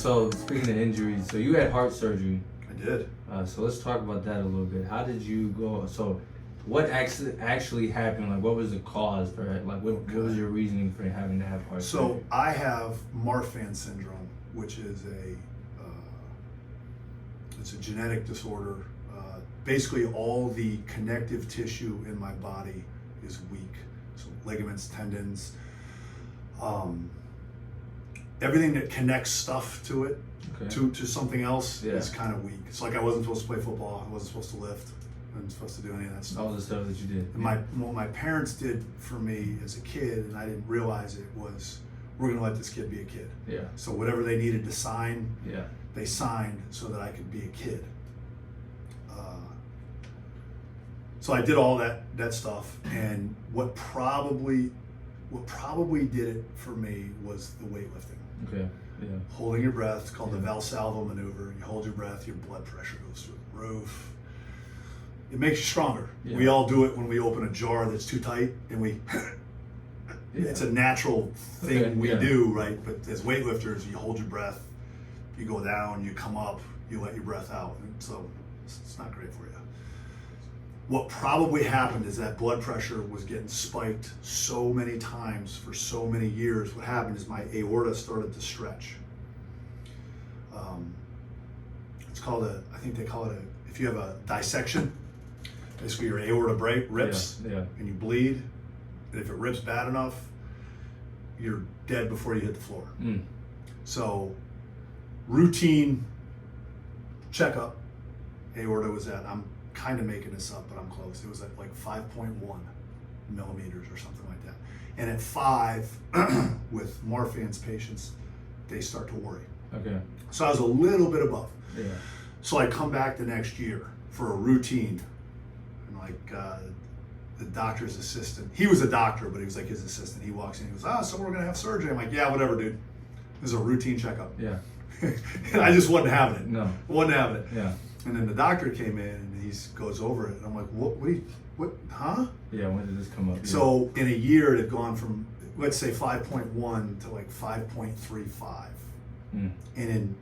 So speaking of injuries, so you had heart surgery. I did. So let's talk about that a little bit. How did you go? So what actually happened? Like, what was the cause for it? Like, what was your reasoning for having to have heart surgery? So I have Marfan syndrome, which is it's a genetic disorder. Basically, all the connective tissue in my body is weak. So ligaments, tendons, everything that connects stuff to it, to something else, is kind of weak. It's like I wasn't supposed to play football. I wasn't supposed to lift. I wasn't supposed to do any of that stuff. All the stuff that you did. And what my parents did for me as a kid, and I didn't realize it, was we're going to let this kid be a kid. Yeah. So whatever they needed to sign, Yeah. they signed so that I could be a kid. So I did all that stuff, and what probably did it for me was the weightlifting. Okay. Yeah. Holding your breath. It's called the Valsalva maneuver. You hold your breath, your blood pressure goes through the roof. It makes you stronger. Yeah. We all do it when we open a jar that's too tight, and we. It's a natural thing we do, right? But as weightlifters, you hold your breath, you go down, you come up, you let your breath out, and so it's not great for you. What probably happened is that blood pressure was getting spiked so many times for so many years. What happened is my aorta started to stretch. It's called I think they call it if you have a dissection, basically your aorta rips and you bleed. And if it rips bad enough, you're dead before you hit the floor. So routine checkup, aorta was at, I'm kind of making this up, but I'm close. It was at like 5.1 millimeters or something like that. And at 5, with Marfan's patients, they start to worry. Okay. So I was a little bit above. Yeah. So I come back the next year for a routine, and like the doctor's assistant, he was a doctor, but he was like his assistant. He walks in, he goes, so we're gonna have surgery. I'm like, yeah, whatever, dude. This is a routine checkup. Yeah. And I just wasn't having it. No. Wasn't having it. Yeah. And then the doctor came in and he goes over it, and I'm like, what, huh? Yeah, when did this come up? So in a year, it had gone from, let's say 5.1 to like 5.35. And in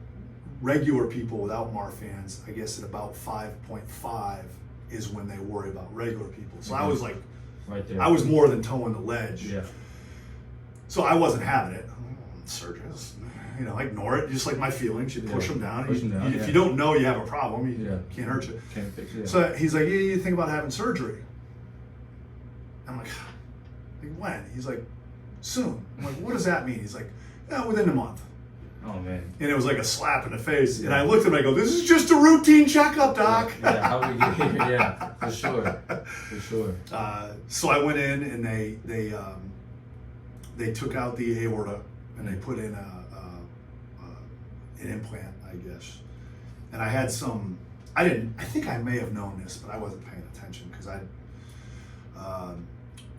regular people without Marfan's, I guess at about 5.5 is when they worry about regular people. So I was like, right there. I was more than towing the ledge. Yeah. So I wasn't having it. Surgeons, I ignore it, just like my feelings. You push them down. If you don't know you have a problem, you can't hurt you. Can't fix it. So he's like, you think about having surgery? I'm like, when? He's like, soon. I'm like, what does that mean? He's like, within a month. Oh man. And it was like a slap in the face. And I looked at him, I go, this is just a routine checkup, doc. How we get here? Yeah, for sure. For sure. So I went in and they took out the aorta and they put in an implant, I guess. And I had I think I may have known this, but I wasn't paying attention because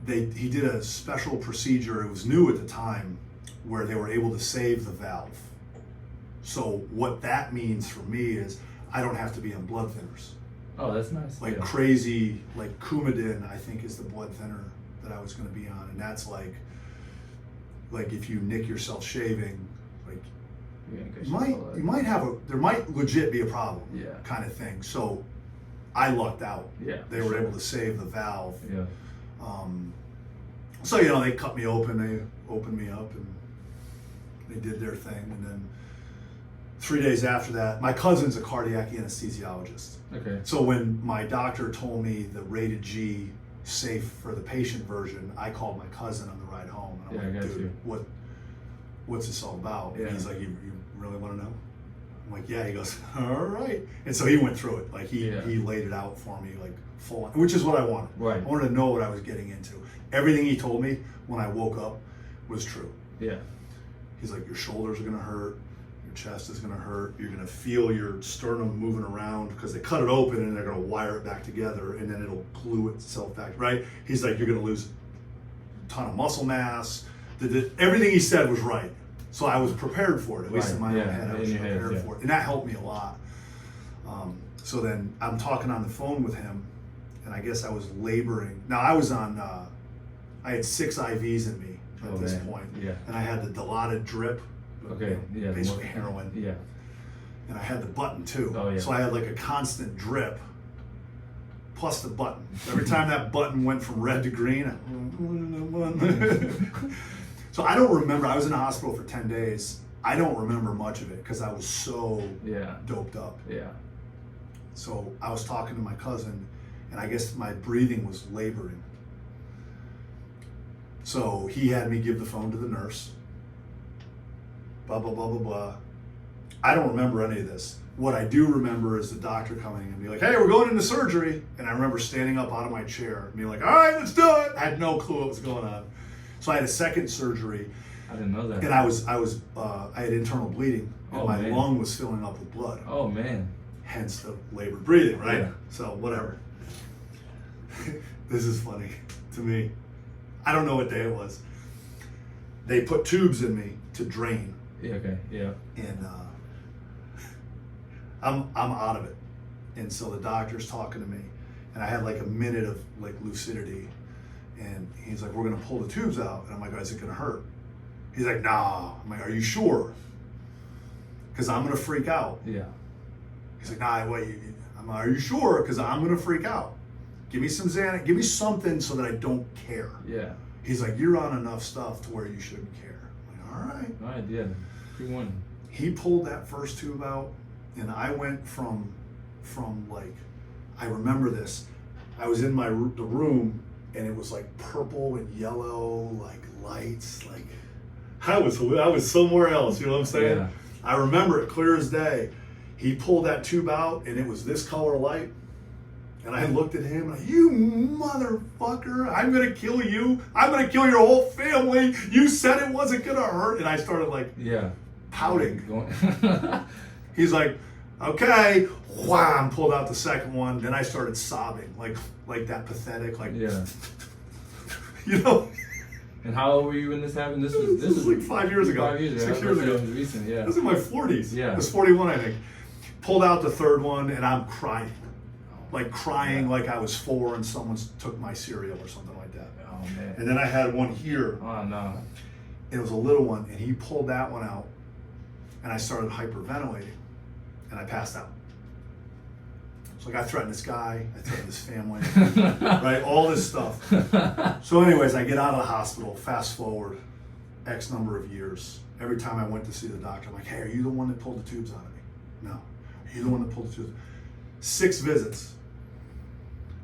he did a special procedure. It was new at the time where they were able to save the valve. So what that means for me is I don't have to be on blood thinners. Oh, that's nice. Like crazy, like Coumadin, I think is the blood thinner that I was going to be on. And that's like if you nick yourself shaving, like you might there might legit be a problem, kind of thing. So I lucked out. Yeah, they were able to save the valve. Yeah. So they cut me open, they opened me up, and they did their thing. And then 3 days after that, my cousin's a cardiac anesthesiologist. Okay. So when my doctor told me the rated G safe for the patient version, I called my cousin on the ride home, and I'm like, dude, what's this all about? Yeah. And he's like, you really want to know? I'm like, yeah. He goes, all right. And so he went through it. Like he laid it out for me, like full on, which is what I wanted. Right. I wanted to know what I was getting into. Everything he told me when I woke up was true. Yeah. He's like, your shoulders are gonna hurt, your chest is gonna hurt, you're gonna feel your sternum moving around because they cut it open and they're gonna wire it back together and then it'll glue itself back, right? He's like, you're gonna lose a ton of muscle mass. Everything he said was right. So I was prepared for it, at least in my own head, I was prepared for it. And that helped me a lot. So then I'm talking on the phone with him, and I guess I was laboring. Now I was on, I had 6 IVs in me at this point. Yeah. And I had the Dilaudid drip, Okay, yeah. Basically heroin. Yeah. And I had the button too. Oh, yeah. So I had like a constant drip plus the button. Every time that button went from red to green, so I don't remember. I was in the hospital for 10 days. I don't remember much of it because I was so doped up. Yeah. So I was talking to my cousin, and I guess my breathing was laboring. So he had me give the phone to the nurse. Blah, blah, blah, blah, blah. I don't remember any of this. What I do remember is the doctor coming and be like, hey, we're going into surgery. And I remember standing up out of my chair and being like, all right, let's do it. I had no clue what was going on. So I had a second surgery. I didn't know that. And I had internal bleeding, and my lung was filling up with blood. Oh, man. Hence the labored breathing, right? Yeah. So whatever. This is funny to me. I don't know what day it was. They put tubes in me to drain. Yeah, okay, yeah. And I'm out of it. And so the doctor's talking to me, and I had like a minute of like lucidity, and he's like, we're gonna pull the tubes out. And I'm like, is it gonna hurt? He's like, nah. I'm like, are you sure? Because I'm gonna freak out. Yeah. He's like, nah, wait. I'm like, are you sure? Because I'm gonna freak out. Give me some Xanax. Give me something so that I don't care. Yeah. He's like, you're on enough stuff to where you shouldn't care. I'm like, all right. All right, yeah. 2-1. He pulled that first tube out, and I went from like, I remember this. I was in the room, and it was like purple and yellow, like lights, like I was somewhere else. You know what I'm saying? Yeah. I remember it clear as day. He pulled that tube out, and it was this color light. And I looked at him like, you motherfucker, I'm gonna kill you. I'm gonna kill your whole family. You said it wasn't gonna hurt. And I started like pouting. He's like, okay, wham, pulled out the second one. Then I started sobbing, like that pathetic, like, you know. And how old were you when this happened? This was like 5 years ago. 5 years ago. 6 years ago. It was recent, yeah. This is in my 40s. Yeah. I was 41, I think. Pulled out the third one, and I'm crying. Like crying like I was 4 and someone took my cereal or something like that. Oh, man. And then I had one here. Oh, no. It was a little one, and he pulled that one out, and I started hyperventilating, and I passed out. So like I threatened this guy, I threatened this family, right? All this stuff. So anyways, I get out of the hospital, fast forward X number of years. Every time I went to see the doctor, I'm like, hey, are you the one that pulled the tubes out of me? No. Are you the one that pulled the tubes? 6 visits.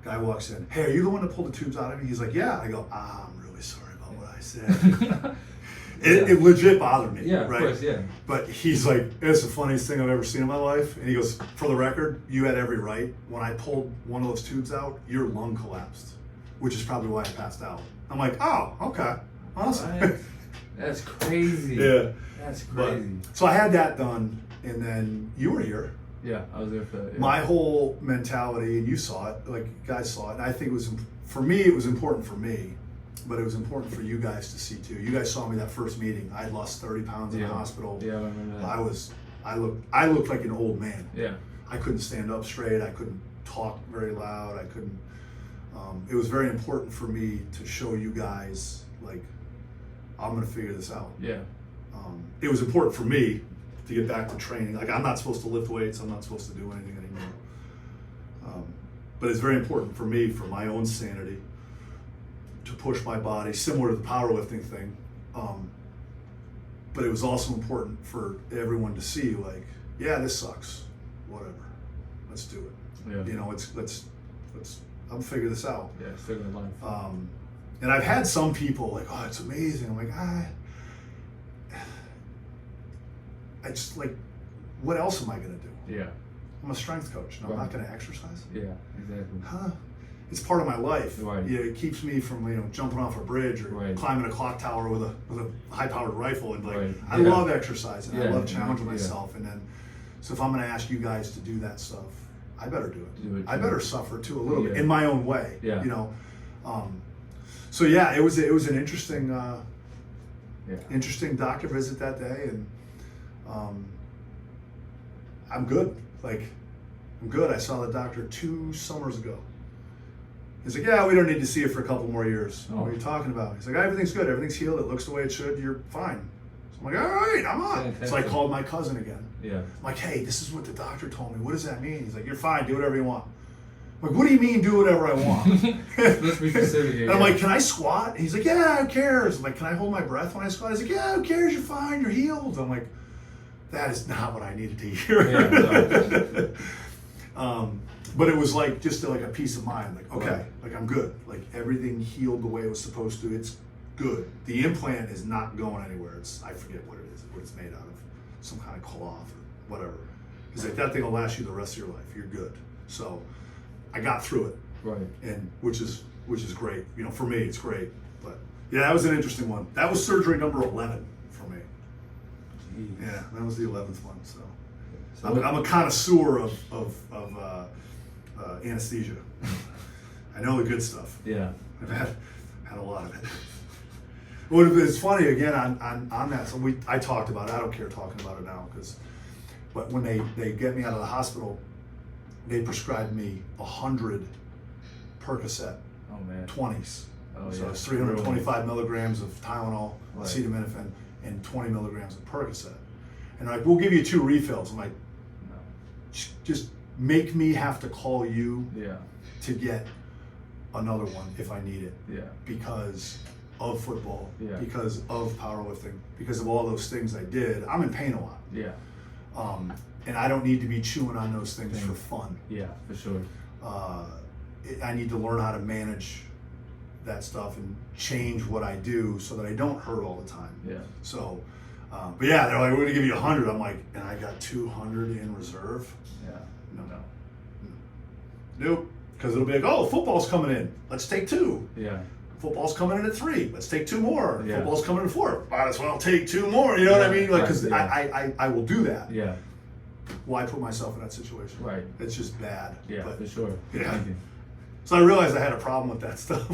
Guy walks in. Hey, are you the one that pulled the tubes out of me? He's like, yeah. I go, I'm really sorry about what I said. It legit bothered me. Yeah, right? Of course, yeah. But he's like, it's the funniest thing I've ever seen in my life. And he goes, for the record, you had every right. When I pulled one of those tubes out, your lung collapsed, which is probably why I passed out. I'm like, oh, okay. Awesome. Right. That's crazy. Yeah. That's crazy. So I had that done, and then you were here. Yeah, I was there for that. Yeah. My whole mentality, and you saw it, like you guys saw it, and I think it was, for me, it was important for me, but it was important for you guys to see too. You guys saw me that first meeting. I had lost 30 pounds in the hospital. Yeah, I remember that. I looked like an old man. Yeah. I couldn't stand up straight. I couldn't talk very loud. I couldn't, it was very important for me to show you guys, like, I'm gonna figure this out. Yeah. It was important for me to get back to training. Like, I'm not supposed to lift weights. I'm not supposed to do anything anymore. But it's very important for me, for my own sanity, to push my body, similar to the powerlifting thing. But it was also important for everyone to see, like, yeah, this sucks. Whatever. Let's do it. Yeah. You know, let's I'll figure this out. Yeah, figure life. And I've had some people like, oh, it's amazing. I'm like, I just like, what else am I gonna do? Yeah. I'm a strength coach, and I'm not gonna exercise. Yeah, exactly. It's part of my life. Right. Yeah, it keeps me from jumping off a bridge or climbing a clock tower with a high-powered rifle. And like, I love exercise and I love challenging myself. And then, so if I'm gonna ask you guys to do that stuff, I better do it. I better suffer too a little bit in my own way. Yeah. You know. So yeah, it was an interesting doctor visit that day, and I'm good. Like, I'm good. I saw the doctor 2 summers ago. He's like, yeah, we don't need to see you for a couple more years. What are you talking about? He's like, everything's good. Everything's healed. It looks the way it should. You're fine. So I'm like, all right, I'm on. So I called my cousin again. Yeah. I'm like, hey, this is what the doctor told me. What does that mean? He's like, you're fine. Do whatever you want. I'm like, what do you mean do whatever I want? Let's be specific here. And I'm like, can I squat? And he's like, yeah, who cares? I'm like, can I hold my breath when I squat? He's like, yeah, who cares? You're fine. You're healed. I'm like, that is not what I needed to hear. Yeah, but it was like just like a peace of mind. Like, okay, like I'm good. Like everything healed the way it was supposed to. It's good. The implant is not going anywhere. I forget what it is, what it's made out of, some kind of cloth or whatever. He's like, that thing will last you the rest of your life. You're good. So I got through it. Right. And which is great. You know, for me, it's great. But yeah, that was an interesting one. That was surgery number 11 for me. Jeez. Yeah, that was the 11th one. So I'm a connoisseur of anesthesia. I know the good stuff. Yeah. I've had a lot of it. Well, it's funny again on that. So I talked about it. I don't care talking about it now but when they get me out of the hospital, they prescribed me 100 Percocet, 20s. So it's 325 milligrams of Tylenol, acetaminophen, and 20 milligrams of Percocet. And they're like, we'll give you 2 refills. I'm like, no, just make me have to call you to get another one if I need it. Yeah. Because of football, because of powerlifting, because of all those things I did. I'm in pain a lot. Yeah. And I don't need to be chewing on those things for fun. Yeah, for sure. I need to learn how to manage that stuff and change what I do so that I don't hurt all the time. Yeah. So, but yeah, they're like, we're gonna give you 100. I'm like, and I got 200 in reserve. Yeah. Nope. Because it'll be like, oh, football's coming in. Let's take 2. Yeah. Football's coming in at 3. Let's take 2 more. Yeah. Football's coming in at 4. Might as well take 2 more. You know what I mean? Like, because I will do that. Yeah. Why put myself in that situation? Right. It's just bad. Yeah, but, for sure. Yeah. So I realized I had a problem with that stuff.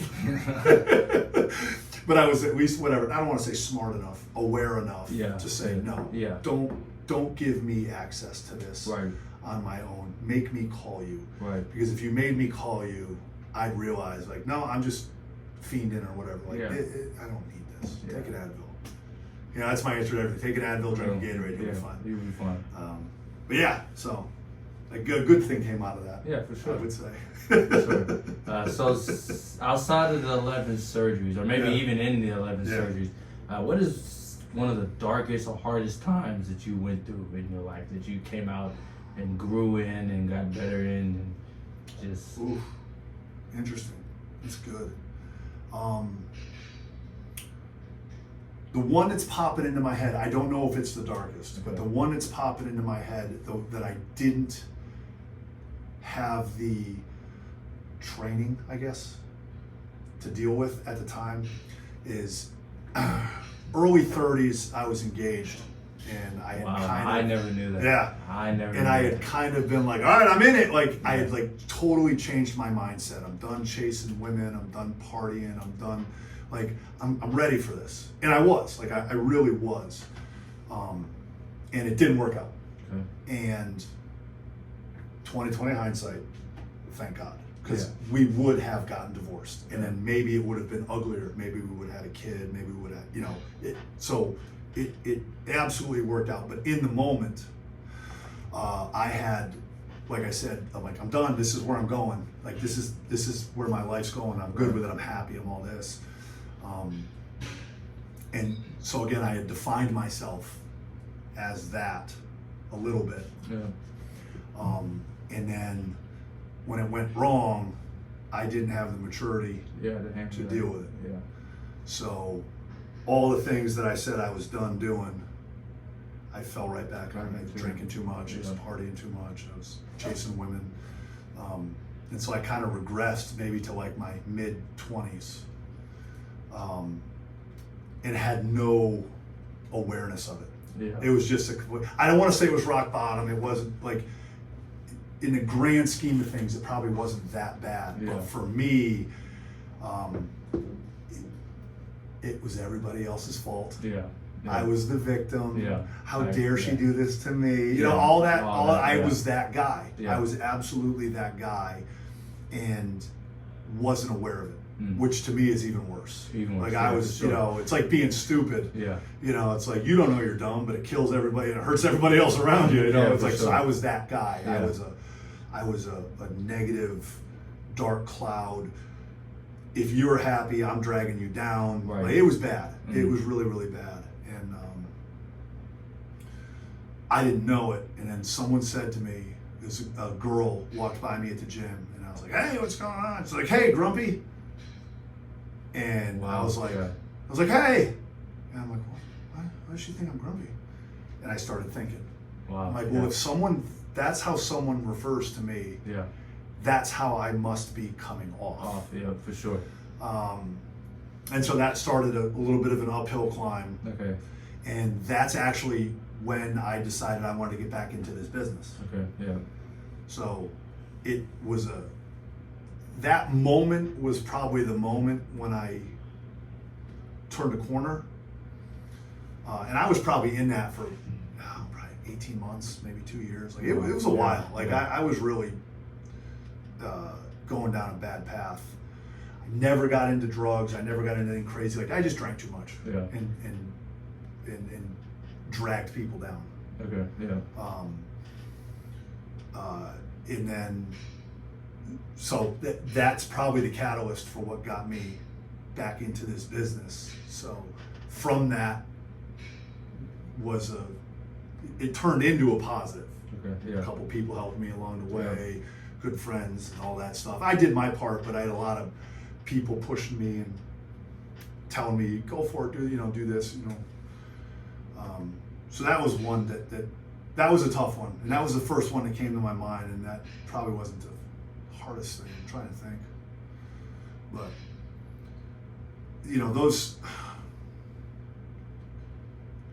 But I was at least, whatever, I don't want to say smart enough, aware enough to say no. Yeah. Don't give me access to this on my own. Make me call you. Right. Because if you made me call you, I'd realize like, no, I'm just fiending or whatever. Like, I don't need this. Yeah. Take an Advil. You know, that's my answer to everything. Take an Advil, drink a Gatorade, you'll be fine. You'll be fine. But yeah, so a good thing came out of that. Yeah, for sure. I would say. For sure. So outside of the 11 surgeries, or maybe even in the 11 surgeries, what is one of the darkest or hardest times that you went through in your life that you came out and grew in and got better in and just... Oof. Interesting. That's good. The one that's popping into my head, I don't know if it's the darkest, but the one that's popping into my head that I didn't have the training, I guess, to deal with at the time is early 30s. I was engaged, and I had I never knew that. Yeah, I never. And I had kind of been like, all right, I'm in it. Like I had like totally changed my mindset. I'm done chasing women. I'm done partying. I'm done. Like I'm ready for this, and I was like I really was, and it didn't work out. Okay. And 2020 hindsight, thank God, because we would have gotten divorced, and then maybe it would have been uglier. Maybe we would have had a kid. Maybe we would have, you know. It absolutely worked out. But in the moment, I had, like I said, I'm like, I'm done. This is where I'm going. Like this is where my life's going. I'm good with it. I'm happy. I'm all this. And so again, I had defined myself as that a little bit. Yeah. And then when it went wrong, I didn't have the maturity to deal with it. Yeah. So all the things that I said I was done doing, I fell right back on. I was drinking too much, I was partying too much, I was chasing women. And so I kind of regressed maybe to like my mid-20s. And had no awareness of it. Yeah. It was just I don't want to say it was rock bottom. It wasn't like, in the grand scheme of things, it probably wasn't that bad. Yeah. But for me, it was everybody else's fault. Yeah. Yeah. I was the victim. Yeah. How dare she do this to me? You know, all that. I was that guy. Yeah. I was absolutely that guy, and wasn't aware of it. which to me is even worse. Like I was, sure. it's like being stupid. Yeah. It's like you don't know you're dumb, but it kills everybody and it hurts everybody else around you. It's like, so I was that guy. Yeah. I was a negative, dark cloud. If you're happy, I'm dragging you down. Right. Like, it was bad. It was really, really bad. And I didn't know it. And then someone said to me, a girl walked by me at the gym, and I was like, "Hey, what's going on?" She's like, "Hey, grumpy." And I was like, "Hey," and I'm like, "Why does she think I'm grumpy?" And I started thinking, wow. I'm like, well, if that's how someone refers to me, yeah, that's how I must be coming off. Yeah, for sure. And so that started a little bit of an uphill climb. Okay. And that's actually when I decided I wanted to get back into this business. Okay, yeah. So it was that moment was probably the moment when I turned a corner. And I was probably in that for probably 18 months, maybe 2 years. Like it was a while. Like I was really going down a bad path. I never got into drugs. I never got into anything crazy. Like I just drank too much. Yeah. And dragged people down. Okay. Yeah. And then, so that's probably the catalyst for what got me back into this business. So from that it turned into a positive. Okay. Yeah. A couple people helped me along the way, good friends and all that stuff. I did my part, but I had a lot of people pushing me and telling me, go for it, do this, So that was one that was a tough one, and that was the first one that came to my mind, and that probably wasn't the hardest thing. I'm trying to think, but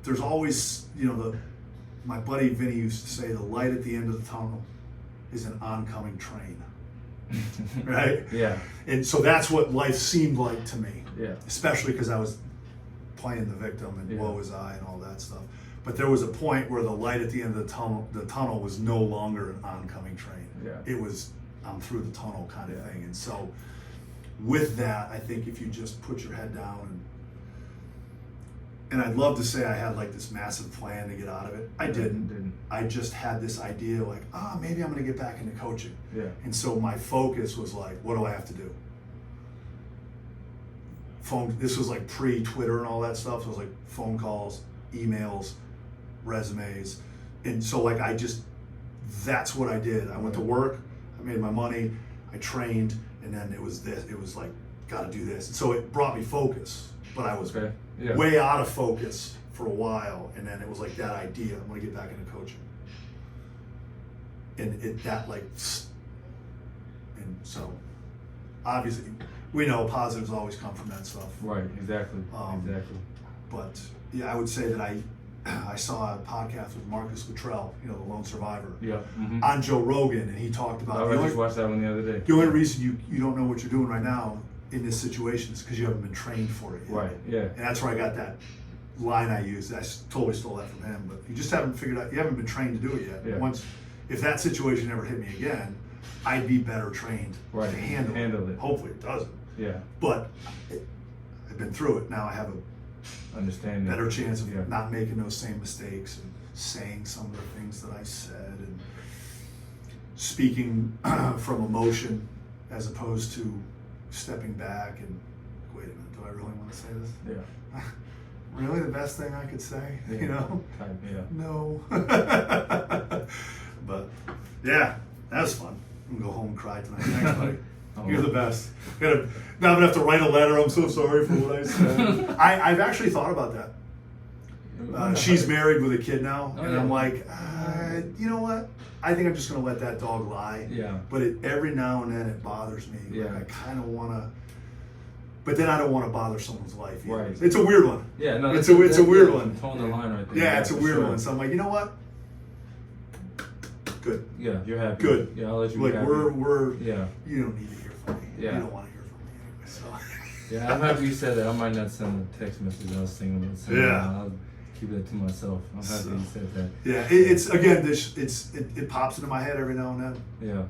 there's always, my buddy Vinny used to say, the light at the end of the tunnel is an oncoming train. Right? Yeah. And so that's what life seemed like to me. Yeah. Especially because I was playing the victim and woe is I and all that stuff. But there was a point where the light at the end of the tunnel was no longer an oncoming train. Yeah. It was I'm through the tunnel kind of thing. And so with that, I think if you just put your head down and I'd love to say I had like this massive plan to get out of it. I didn't. I just had this idea like, maybe I'm going to get back into coaching. Yeah. And so my focus was like, what do I have to do? This was like pre-Twitter and all that stuff. So it was like phone calls, emails, resumes. And so like that's what I did. I went to work, I made my money, I trained, and then it was like, got to do this. And so it brought me focus, but I was way out of focus for a while. And then it was like that idea, I'm going to get back into coaching. And and so obviously we know positives always come from that stuff. Right, exactly. Exactly. But yeah, I would say that I saw a podcast with Marcus Luttrell, the lone survivor, on Joe Rogan, and he talked about. I just watched that one the other day. The only reason you don't know what you're doing right now in this situation is because you haven't been trained for it yet. Right. Yeah. And that's where I got that line I used. I totally stole that from him, but you just haven't figured out. You haven't been trained to do it yet. Yeah. If that situation ever hit me again, I'd be better trained to handle it. Hopefully it doesn't. Yeah. But I've been through it. Now I have a better chance of not making those same mistakes and saying some of the things that I said and speaking from emotion as opposed to stepping back and wait a minute, do I really want to say this? Yeah. Really the best thing I could say? Yeah. No. But yeah, that was fun. I'm gonna go home and cry tonight. Thanks, buddy. You're the best. Now I'm gonna have to write a letter. I'm so sorry for what I said. I've actually thought about that. She's married with a kid now, and I'm like, you know what? I think I'm just gonna let that dog lie. Yeah. But every now and then it bothers me. Yeah. Like I kind of wanna, but then I don't want to bother someone's life either. Right. It's a weird one. Yeah. No. It's a weird one. Towing the line right there. Yeah, it's a weird one. So I'm like, you know what? Good. Yeah, you're happy. Good. Yeah, I'll let you like be happy. we're yeah. You don't need to hear from me. Yeah. You don't want to hear from me anyway. So. Yeah, I'm happy you said that. I might not send a text message. I was thinking about sending. I'll keep that to myself. I'm happy you said that. Yeah, it's again it pops into my head every now and then. Yeah.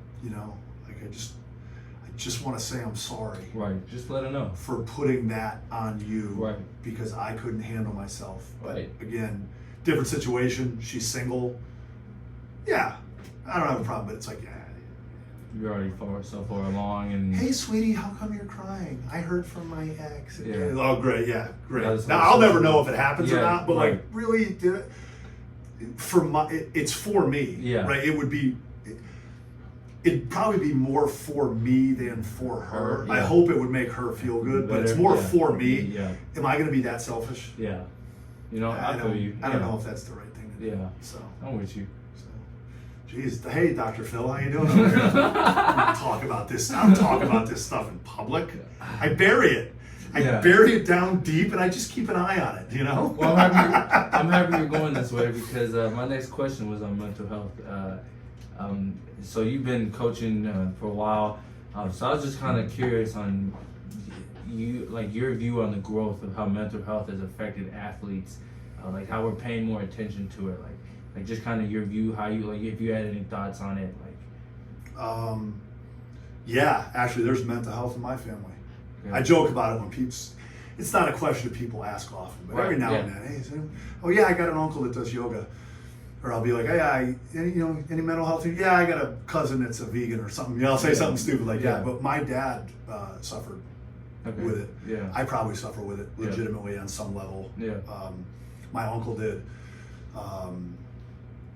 Like I just want to say I'm sorry. Right. Just let her know. For putting that on you. Right. Because I couldn't handle myself. But right. again, different situation. She's single. Yeah, I don't have a problem, but it's like, yeah. You're already so far along, and hey, sweetie, how come you're crying? I heard from my ex. Yeah. Oh, great, yeah, great. Yeah, now I'll never know if it happens or yeah, not, but right. like, really, it's for me. Yeah. Right. It'd probably be more for me than for her. Yeah. I hope it would make her feel good, but it's more for me. Yeah. Am I going to be that selfish? Yeah. You know, I don't yeah. know if that's the right thing to do. Yeah. So I'm with you. Geez, hey, Dr. Phil, how you doing over here? I don't talk about this. I don't talk about this stuff in public. I bury it. I bury it down deep, and I just keep an eye on it. You know. Well, I'm happy you're going this way because my next question was on mental health. So you've been coaching for a while, so I was just kind of curious on your view on the growth of how mental health has affected athletes, like how we're paying more attention to it, like just kind of your view, how you if you had any thoughts on it, Yeah, actually, there's mental health in my family. Okay. I joke about it when people. It's not a question that people ask often, but every now and then, hey, oh yeah, I got an uncle that does yoga, or I'll be like, hey, any mental health? Yeah, I got a cousin that's a vegan or something. I'll say something stupid like that. But my dad suffered with it. Yeah, I probably suffer with it legitimately on some level. Yeah, my uncle did.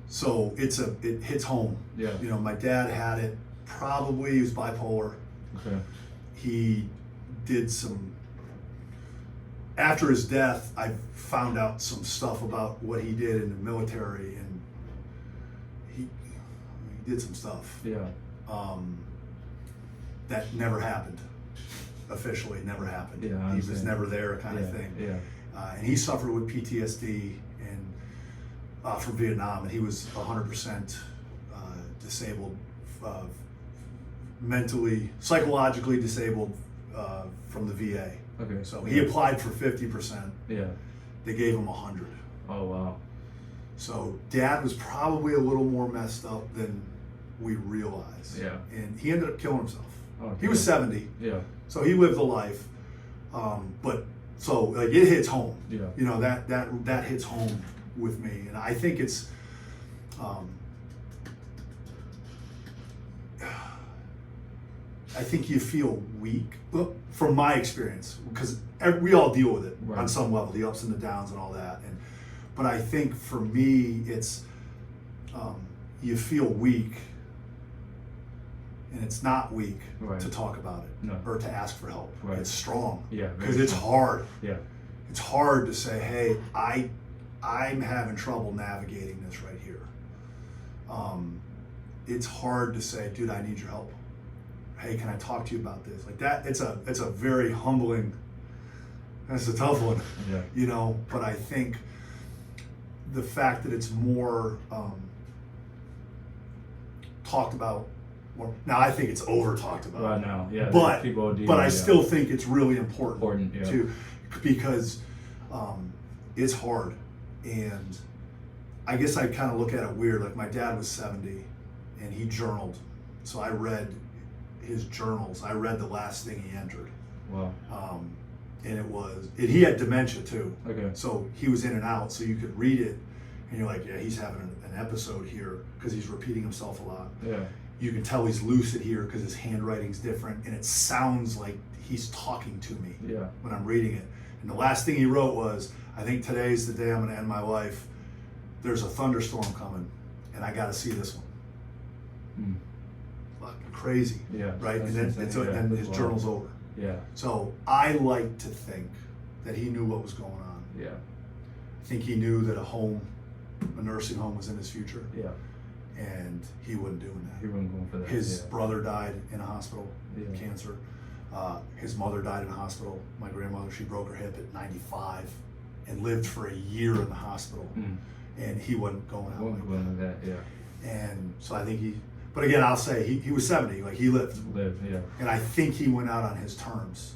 So it hits home. Yeah. My dad had it. Probably he was bipolar. Okay. He did some. After his death, I found out some stuff about what he did in the military, and he did some stuff. Yeah. That never happened. Officially, never happened. Yeah, he was never there, kind of thing. Yeah. And he suffered with PTSD and from Vietnam, and he was 100% disabled, mentally, psychologically disabled from the VA. Okay. So he applied for 50%. Yeah. They gave him 100. Oh wow. So Dad was probably a little more messed up than we realized. Yeah. And he ended up killing himself. Okay. He was 70. Yeah. So he lived a life. But so like it hits home. Yeah. That hits home with me, and I think it's. I think you feel weak, well, from my experience, because we all deal with it on some level, the ups and the downs and all that. But I think for me, it's you feel weak, and it's not weak to talk about it or to ask for help. Right. It's strong, Yeah, because it's hard. Yeah, it's hard to say, hey, I'm having trouble navigating this right here. It's hard to say, dude, I need your help. Hey, can I talk to you about this? Like that, it's a very humbling, it's a tough one, but I think the fact that it's more talked about, now I think it's over talked about. Right now, yeah. But I still think it's really important yeah. too, because it's hard. And I guess I kind of look at it weird, like my dad was 70 and he journaled. So I read his journals. I read the last thing he entered. Wow. And he had dementia too. Okay. So he was in and out, so you could read it and you're like, yeah, he's having an episode here because he's repeating himself a lot. Yeah. You can tell he's lucid here because his handwriting's different and it sounds like he's talking to me when I'm reading it. And the last thing he wrote was, I think today's the day I'm going to end my life. There's a thunderstorm coming and I got to see this one. Fucking crazy. Yeah. Right? And then his journal's over. Yeah. So I like to think that he knew what was going on. Yeah. I think he knew that a nursing home was in his future. Yeah. And he wasn't doing that. He wasn't going for that. His brother died in a hospital, cancer. His mother died in a hospital. My grandmother, she broke her hip at 95 and lived for a year in the hospital. And he wasn't going out like that. And so I think but again, I'll say he was 70, like he lived. Yeah. And I think he went out on his terms.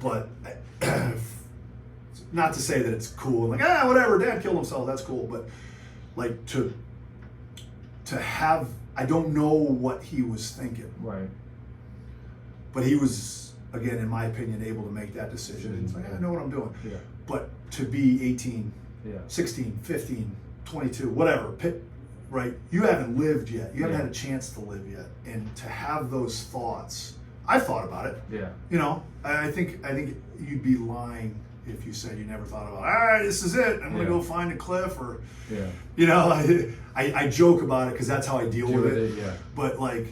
But not to say that it's cool, like, whatever, Dad killed himself, that's cool. But like to have, I don't know what he was thinking. Right. But he was, again, in my opinion, able to make that decision. It's like, I know what I'm doing. Yeah. But to be 18, 16, 15, 22, whatever, right? You haven't lived yet. You haven't had a chance to live yet. And to have those thoughts, I've thought about it. Yeah. You know, I think you'd be lying if you said you never thought about, all right, this is it. I'm going to go find a cliff, or, you know, I joke about it because that's how I deal with it. Yeah. But like,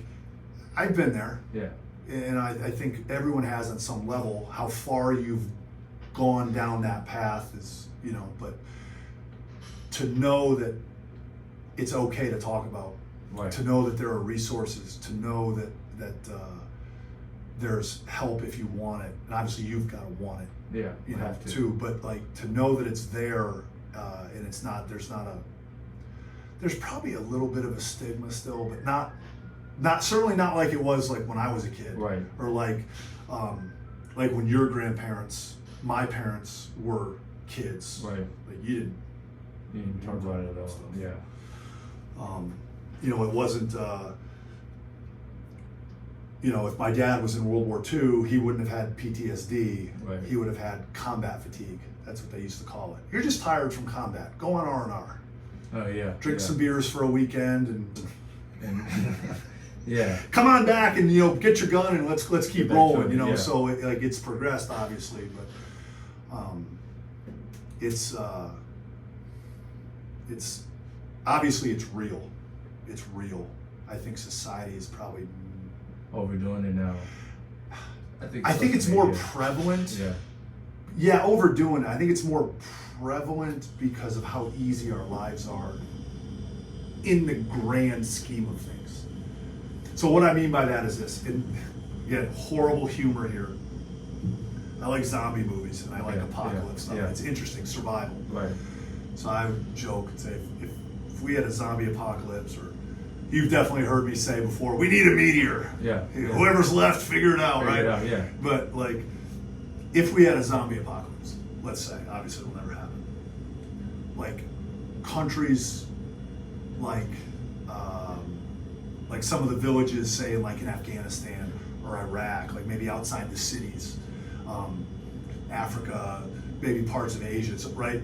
I've been there. Yeah. And I think everyone has on some level. How far you've gone down that path is, you know, but to know that it's okay to talk about, to know that there are resources, to know that there's help if you want it, and obviously you've got to want it, you know, too. But like to know that it's there, and it's not. There's probably a little bit of a stigma still, but not certainly not like it was like when I was a kid, right? Or like when your grandparents, my parents were kids, right? Like you didn't talk about it at all. Yeah. You know, it wasn't. You know, if my dad was in World War II, he wouldn't have had PTSD. Right. He would have had combat fatigue. That's what they used to call it. You're just tired from combat. Go on R&R. Oh yeah. Drink some beers for a weekend and yeah. Come on back and, you know, get your gun and let's keep rolling. You know, yeah. So it's progressed obviously, but it's obviously it's real. It's real. I think society is probably overdoing it now. I think it's more prevalent. Yeah, overdoing it. I think it's more prevalent because of how easy our lives are in the grand scheme of things. So what I mean by that is this, and again, horrible humor here. I like zombie movies and I like apocalypse stuff. It's interesting, survival. Right. So I would joke and say, if we had a zombie apocalypse, or you've definitely heard me say before, we need a meteor. Whoever's left, figure it out, right? But like, if we had a zombie apocalypse, let's say, obviously it'll never happen. Like countries like some of the villages, say like in Afghanistan or Iraq, like maybe outside the cities, Africa, maybe parts of Asia, right?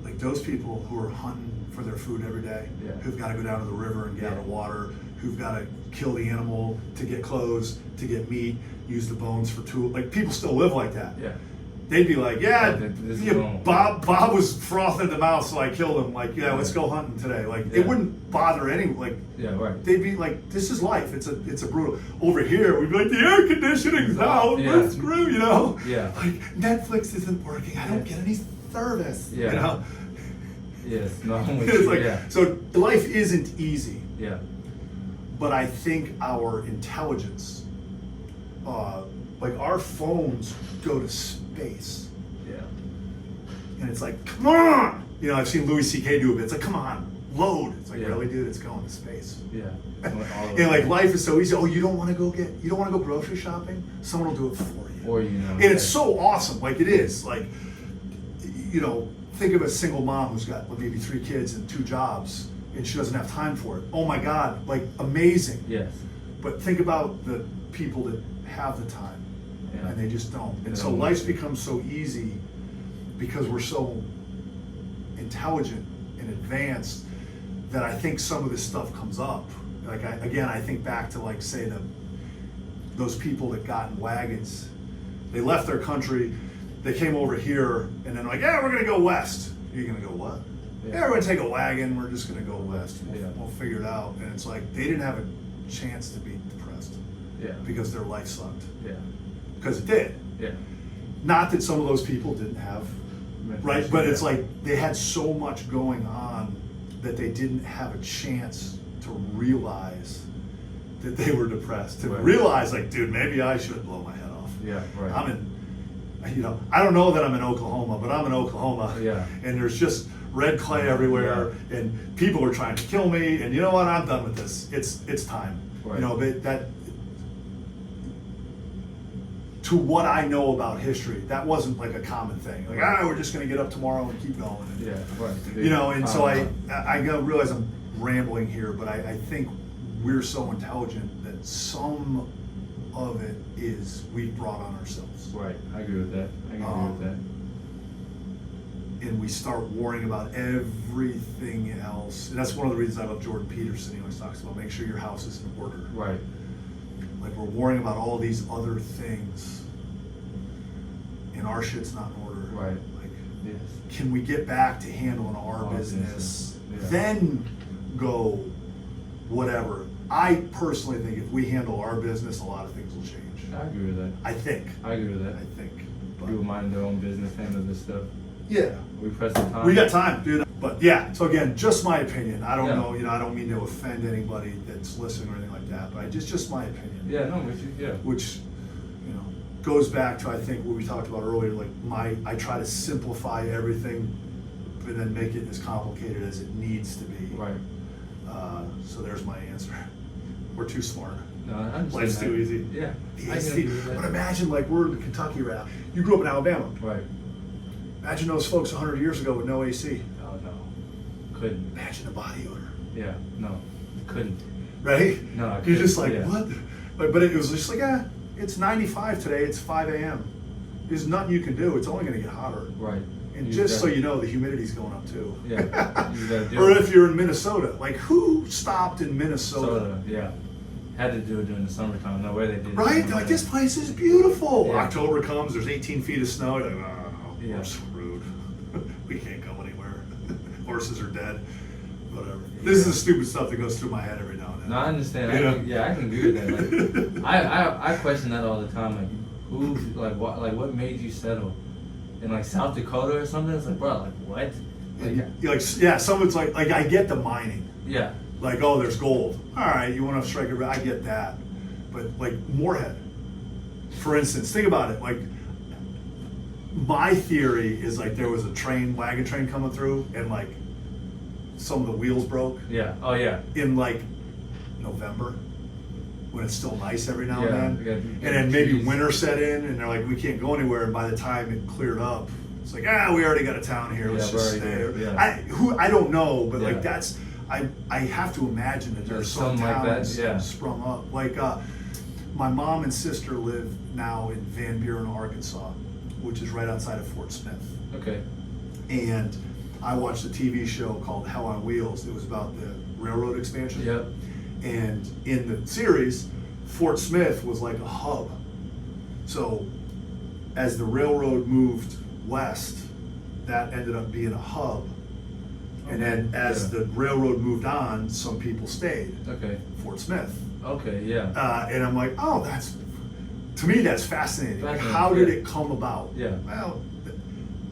Like those people who are hunting for their food every day, who've got to go down to the river and gather water, who've got to kill the animal to get clothes, to get meat, use the bones for tools. Like people still live like that. They'd be like, Bob was frothing at the mouth, so I killed him. Like, let's go hunting today. Like, it wouldn't bother anyone. Like, they'd be like, this is life. It's a brutal. Over here, we'd be like, the air conditioning's out. We're screwed, you know. Like, Netflix isn't working. I don't get any service. You know. Yes. No. It's like, so life isn't easy. But I think our intelligence, like our phones go to space. And it's like, come on! You know, I've seen Louis C.K. do a bit. It's like, come on, load. It's like, really, dude, it's going to space. And like life is so easy. Oh, you don't want to go grocery shopping? Someone will do it for you. Or, you know. And it's so awesome. Like it is. Like, you know, think of a single mom who's got maybe 3 kids and 2 jobs and she doesn't have time for it. Oh my God, like amazing. But think about the people that have the time and they just don't. And so life's become so easy because we're so intelligent and advanced that I think some of this stuff comes up. Like I think back to like say those people that got in wagons. They left their country, they came over here, and then like, we're gonna go west. You're gonna go what? We're gonna take a wagon. We're just gonna go west. We'll figure it out. And it's like they didn't have a chance to be depressed. Because their life sucked. Because it did. Not that some of those people didn't have. Right, but it's like they had so much going on that they didn't have a chance to realize that they were depressed. To realize, like, dude, maybe I should blow my head off. I'm in, you know, I don't know that I'm in Oklahoma, but I'm in Oklahoma. And there's just red clay everywhere, and people are trying to kill me. And you know what? I'm done with this. It's time. You know, but that. To what I know about history, that wasn't like a common thing. Like, we're just going to get up tomorrow and keep going. You know, and so I got to realize I'm rambling here, but I think we're so intelligent that some of it is we've brought on ourselves. Right, I agree with that. I agree with that. And we start worrying about everything else. And that's one of the reasons I love Jordan Peterson. He always talks about make sure your house is in order. Right. Like we're worrying about all these other things, and our shit's not in order. Right. Like, yes. Can we get back to handling our business, yeah. then go whatever? I personally think if we handle our business, a lot of things will change. I agree with that. I think. I agree with that. I think. But, People mind their own business, handle this stuff. yeah. We press the time. We got time, dude. But yeah, so again, just my opinion. I don't Yeah. know, I don't mean to offend anybody that's listening or anything like that, but just my opinion. Yeah, no, with you, yeah. Which, goes back to I think what we talked about earlier, like I try to simplify everything and then make it as complicated as it needs to be. Right. So there's my answer. We're too smart. No, I understand. Life's too easy. Yeah. The I can AC. agree with that. But imagine like we're in Kentucky right now. You grew up in Alabama. Right. Imagine those folks 100 years ago with no AC. Oh no. Couldn't. Imagine the body odor. Yeah, no. Couldn't. Right? No, I You're couldn't. just like, Yeah. what? But it was just like, it's 95 today, it's 5 a.m. There's nothing you can do, it's only gonna get hotter. Right. And just so you know, the humidity's going up too. Yeah. You gotta do Or it. if you're in Minnesota, like who stopped in Minnesota? Soda, yeah. Had to do it during the summertime. No way they did it. Right? They're like, this place is beautiful. Yeah. October comes, there's 18 feet of snow. You're like, oh, Yeah. we're screwed. We can't go anywhere. Horses are dead. Whatever. This is the stupid stuff that goes through my head every now and then. No, I understand. I can agree with that. Like, I question that all the time. Like, what made you settle in like South Dakota or something? It's like, bro, like what? Someone's like I get the mining. Yeah. Like, oh, there's gold. All right, you want to strike a, I get that. But like Moorhead, for instance, think about it. Like, my theory is like there was a wagon train coming through, and like some of the wheels broke. Yeah. Oh yeah. In like November, when it's still nice every now Yeah, and then, and then maybe winter set in, and they're like, we can't go anywhere. And by the time it cleared up, it's like, we already got a town here. Let's just stay. Yeah. I don't know, but Yeah. like that's I have to imagine that there's some something like that, towns yeah. sprung up. Like my mom and sister live now in Van Buren, Arkansas, which is right outside of Fort Smith. Okay. And I watched a TV show called Hell on Wheels. It was about the railroad expansion. Yep. And in the series, Fort Smith was like a hub. So as the railroad moved west, that ended up being a hub. And then as the railroad moved on, some people stayed. Okay. Fort Smith. Okay, yeah. And I'm like, oh, to me, that's fascinating. Like, how did it come about? Yeah. Well,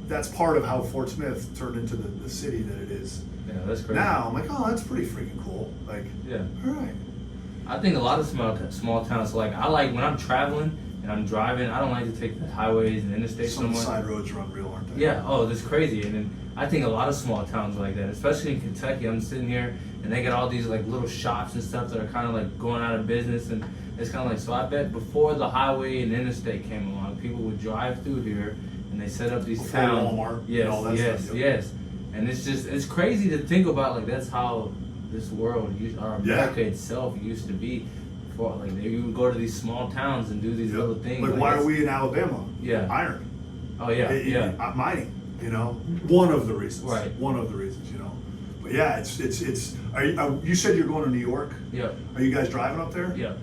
that's part of how Fort Smith turned into the city that it is. Yeah, that's crazy. Now I'm like, oh, that's pretty freaking cool. Like, yeah. All right. I think a lot of small towns, like I like when I'm traveling and I'm driving, I don't like to take the highways and interstates Some somewhere. side roads are unreal, aren't they? Yeah, oh, that's crazy. And then I think a lot of small towns are like that, especially in Kentucky. I'm sitting here and they got all these like little shops and stuff that are kind of like going out of business, and it's kind of like, so I bet before the highway and interstate came along, people would drive through here and they set up these Before towns. Walmart. Yes, and all that yes, stuff. yes. And it's crazy to think about, like that's how this world, or America itself, used to be. Before, like you would go to these small towns and do these little things. Like why are we in Alabama? Yeah. Iron. Oh yeah, Mining. One of the reasons. Right. One of the reasons. But yeah, it's. You said you're going to New York. Yeah. Are you guys driving up there? Yeah.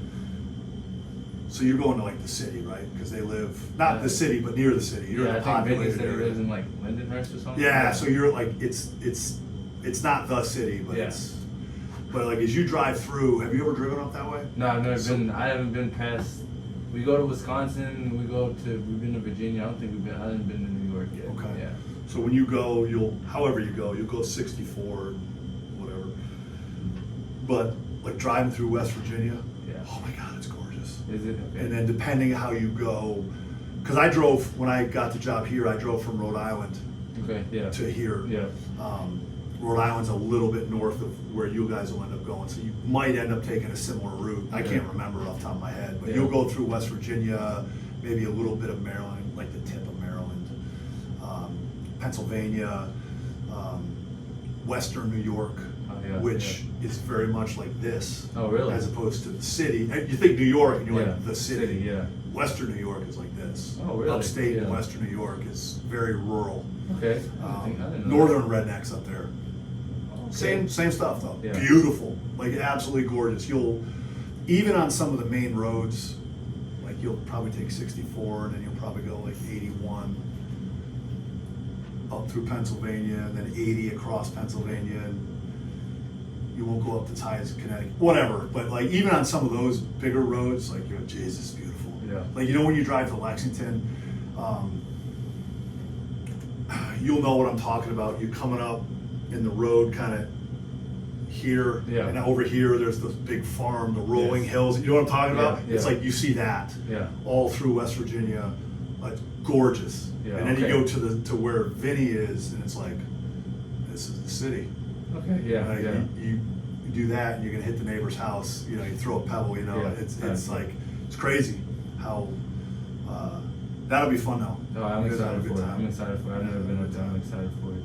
So you're going to like the city, right? Because they live not the city, but near the city. You're in a I think populated City area. lives in like Lindenhurst or something. Yeah, like so you're like it's not the city, but but like as you drive through, have you ever driven up that way? No, I've never been. I haven't been past. We go to Wisconsin. We've been to Virginia. I haven't been to New York yet. Okay. Yeah. So when you go, you'll go 64, whatever. But like driving through West Virginia, oh my God, it's gorgeous. Is it? Okay. And then depending how you go, because when I got the job here, I drove from Rhode Island to here. Yeah. Rhode Island's a little bit north of where you guys will end up going, so you might end up taking a similar route. I can't remember off the top of my head, but you'll go through West Virginia, maybe a little bit of Maryland, like the tip of Maryland, Pennsylvania, Western New York, which is very much like this. Oh, really? As opposed to the city. You think New York, and you're like the city. Yeah. Western New York is like this. Oh, really? Upstate and Western New York is very rural. Okay. I didn't know Northern rednecks up there. Okay. Same stuff though. Yeah. Beautiful, like absolutely gorgeous. You'll even on some of the main roads, like you'll probably take 64 and then you'll probably go like 81 up through Pennsylvania and then 80 across Pennsylvania, and you won't go up as high as Connecticut, whatever. But like even on some of those bigger roads, like you're, geez, it's beautiful. Yeah. Like when you drive to Lexington, you'll know what I'm talking about. You're coming up in the road kind of here, and over here there's this big farm, the rolling hills. You know what I'm talking about? It's like you see that all through West Virginia. It's gorgeous. And then you go to where Vinny is, and it's like, this is the city. Okay. You do that, and you're gonna hit the neighbor's house. You know, you throw a pebble. You know, it's like it's crazy how that'll be fun though. No, I'm excited for it. I'm excited for it. I've never been up there. I'm excited for it.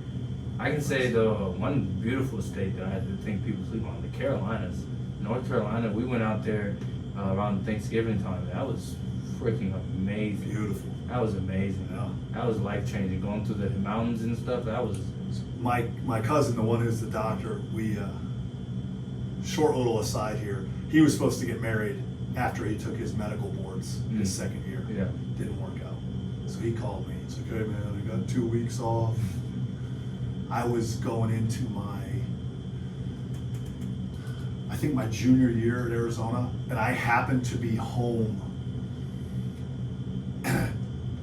I can say the one beautiful state that I think people sleep on, the Carolinas, North Carolina. We went out there around Thanksgiving time. That was freaking amazing. Beautiful. That was amazing. Yeah. That was life changing. Going through the mountains and stuff. That was. My cousin, the one who's the doctor. We short little aside here. He was supposed to get married after he took his medical boards his second year. Yeah. Didn't work out. So he called me. He's like, "Hey man, I got 2 weeks off." I was going into I think my junior year at Arizona, and I happened to be home,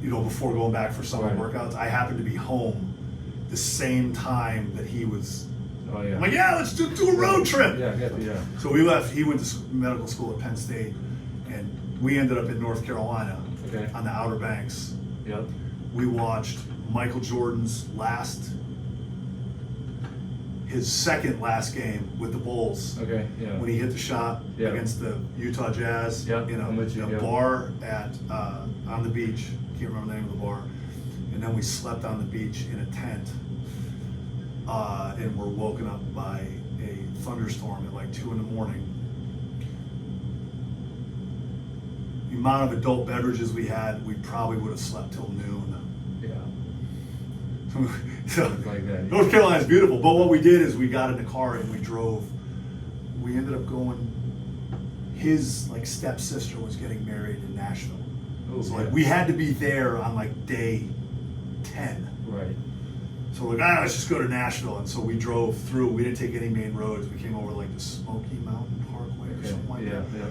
you know, before going back for summer workouts. I happened to be home the same time that he was. Oh yeah. I'm like, yeah, let's do a road trip. Yeah. So we left. He went to medical school at Penn State, and we ended up in North Carolina on the Outer Banks. Yep. We watched Michael Jordan's his second last game with the Bulls. Okay. Yeah. When he hit the shot against the Utah Jazz in a bar at on the beach. Can't remember the name of the bar. And then we slept on the beach in a tent, and were woken up by a thunderstorm at like 2 a.m. The amount of adult beverages we had, we probably would have slept till noon. So, like that. North Carolina's beautiful, but what we did is we got in the car and we drove. We ended up going. His like stepsister was getting married in Nashville, so like we had to be there on like day 10. Right. So we're like, let's just go to Nashville, and so we drove through. We didn't take any main roads. We came over like the Smoky Mountain Parkway or something like that. Yeah.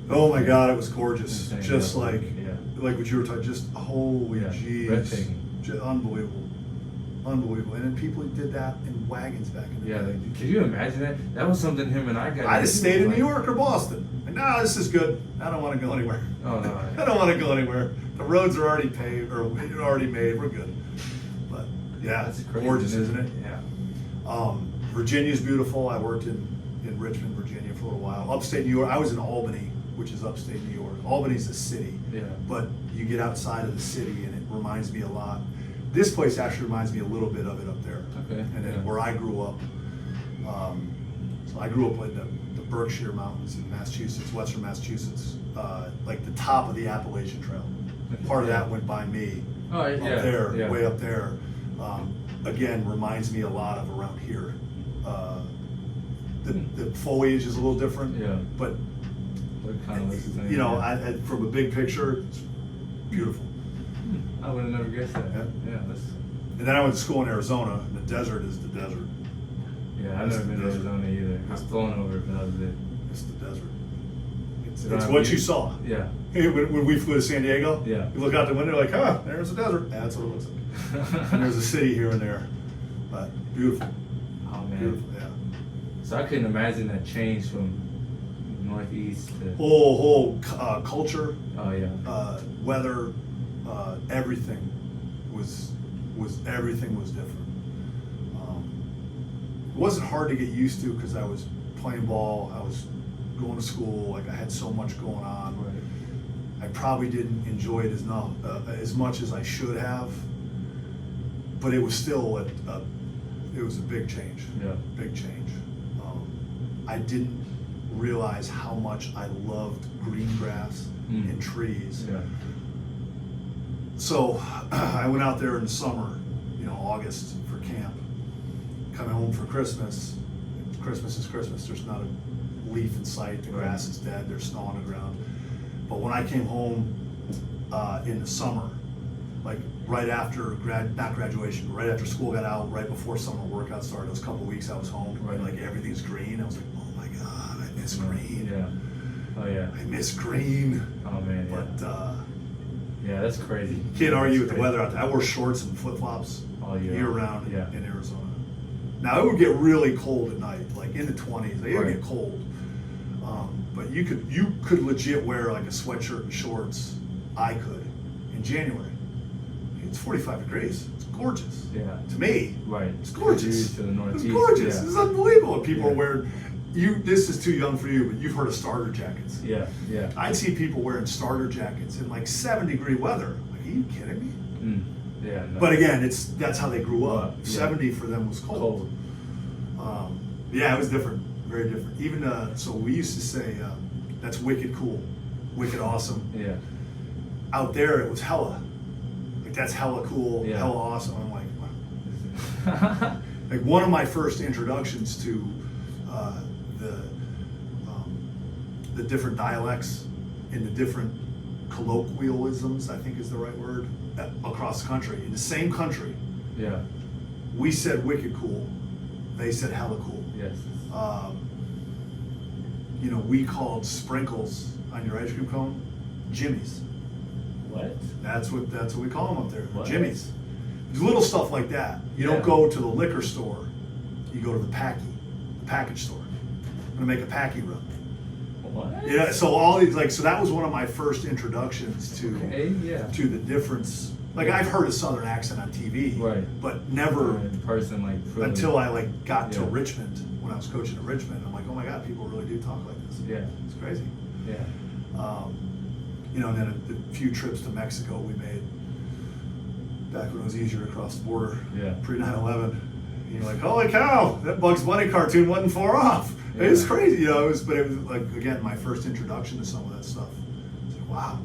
Oh my God, it was gorgeous. Insane, just like what you were talking. Just holy jeez. Breathtaking. Unbelievable. And then people did that in wagons back in the day. Like, could you imagine that? That was something him and I got. I just stayed in New York or Boston. And no, this is good. I don't want to go anywhere. Oh no. I don't want to go anywhere. The roads are already paved or already made. We're good. But yeah, that's crazy, gorgeous, isn't it? Yeah. Virginia's beautiful. I worked in Richmond, Virginia for a little while. Upstate New York. I was in Albany, which is upstate New York. Albany's a city. Yeah. But you get outside of the city and it reminds me a lot. This place actually reminds me a little bit of it up there. Okay. And then where I grew up, so I grew up in the Berkshire Mountains in Massachusetts, Western Massachusetts, like the top of the Appalachian Trail. Part of that went by me. Oh, up there, way up there. Again, reminds me a lot of around here. The foliage is a little different, but you know, from a big picture, it's beautiful. I would have never guessed that. Yeah. And then I went to school in Arizona, and the desert is the desert. Yeah, I've never been to Arizona either. I've flown over it, but that was it. It's the desert. It's what you saw. Yeah. When we flew to San Diego, you look out the window like, there's the desert. That's what it looks like. And there's a city here and there, but beautiful. Oh man. Beautiful, yeah. So I couldn't imagine that change from northeast to whole culture. Oh yeah. Weather, everything was different. It wasn't hard to get used to because I was playing ball. I was going to school. Like I had so much going on. Right. I probably didn't enjoy it as much as I should have. But it was still it was a big change. Yeah. Big change. I didn't realize how much I loved green grass and trees. Yeah. So I went out there in the summer, August for camp. Coming home for Christmas. Christmas is Christmas. There's not a leaf in sight. The grass is dead. There's snow on the ground. But when I came home in the summer, like right after not graduation, right after school got out, right before summer workout started, those couple weeks I was home, and like everything's green. I was like, oh my God, I miss green. Yeah. Oh yeah. I miss green. Oh man. Yeah. But yeah, that's crazy. Can't argue with the weather out there. I wore shorts and flip flops all year round Yeah. in Arizona. Now it would get really cold at night, like in the 20s. It would get cold, but you could legit wear like a sweatshirt and shorts. I could in January. It's 45 degrees. It's gorgeous. Yeah. To me, Right. it's gorgeous. To the northeast. It's gorgeous. Yeah. It's unbelievable. And people are wearing. This is too young for you, but you've heard of starter jackets. Yeah. Yeah. I'd see people wearing starter jackets in like 7-degree weather. Like, are you kidding me? Yeah. No. But again, that's how they grew up. Yeah. 70 for them was cold. Yeah, it was different, very different. Even so, we used to say that's wicked cool, wicked awesome. Yeah. Out there, it was hella. Like that's hella cool, Yeah. hella awesome. I'm like, wow. Like one of my first introductions to the different dialects and the different colloquialisms, I think is the right word, across the country. In the same country, Yeah. we said wicked cool. They said hella cool. Yes. We called sprinkles on your ice cream cone Jimmies. What? That's what we call them up there. What? Jimmies. There's little stuff like that. You don't go to the liquor store. You go to the package store. I'm gonna make a packy run. What? Yeah. So all these so that was one of my first introductions to Yeah. the difference. Like I've heard a Southern accent on TV, Right. but never In person, like really. until I got to Yeah. Richmond when I was coaching at Richmond. I'm like, oh my God, people really do talk like this. Yeah. It's crazy. Yeah. And then a few trips to Mexico we made back when it was easier to cross the border. Yeah. Pre 9/11. You're like, holy cow, that Bugs Bunny cartoon wasn't far off. Yeah. It was crazy, but it was like again my first introduction to some of that stuff. It's like, wow,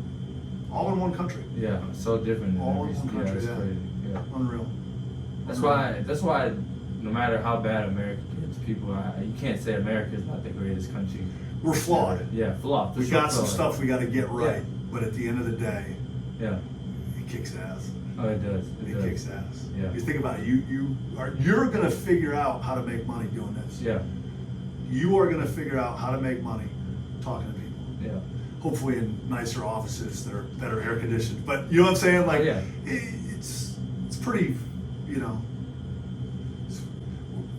all in one country. Yeah. So different. All in one country. It's Yeah. crazy. Yeah. Unreal. That's why no matter how bad America gets, people you can't say America is not the greatest country. We're flawed. Yeah, flawed. We got some stuff we got to get right, Yeah. but at the end of the day, Yeah. it kicks ass. Oh, it does. It does. kicks ass. Yeah. You think about it. You're gonna figure out how to make money doing this. Yeah. You are gonna figure out how to make money talking to people. Yeah. Hopefully in nicer offices that are air conditioned. But you know what I'm saying? Like it's pretty.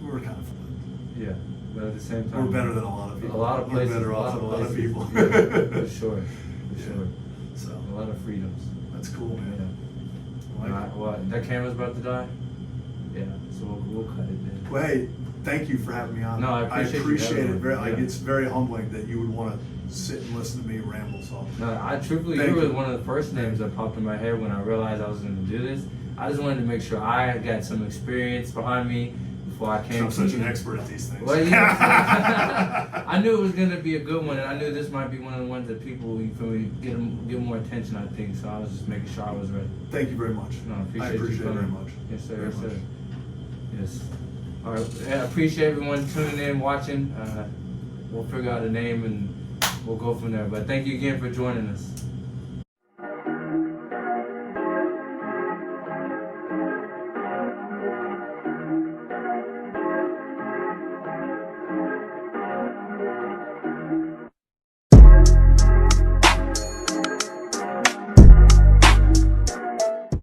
We're kind of fun. Yeah. But at the same time, We're better than a lot of people. A lot of places. We're better off than a lot of people. Yeah, for sure. Yeah. Sure. So A lot of freedoms. that's cool, man. Yeah. I like it. What? That camera's about to die? Yeah. So we'll cut it then. Well, hey, thank you for having me on. No, I appreciate you it. Very, having me. it's very humbling that you would want to sit and listen to me ramble. So No, I truthfully, Thank you were you. one of the first names that popped in my head when I realized I was going to do this. I just wanted to make sure I got some experience behind me before I came. I'm to such you. an expert at these things. Well, I knew it was going to be a good one, and I knew this might be one of the ones that people, you feel me, give more attention, I think. So I was just making sure I was ready. Thank you very much. No, I appreciate you it very coming. much. Yes, sir. Very Yes, sir. much. Yes. All right. I appreciate everyone tuning in, watching. We'll figure out a name and we'll go from there. But thank you again for joining us.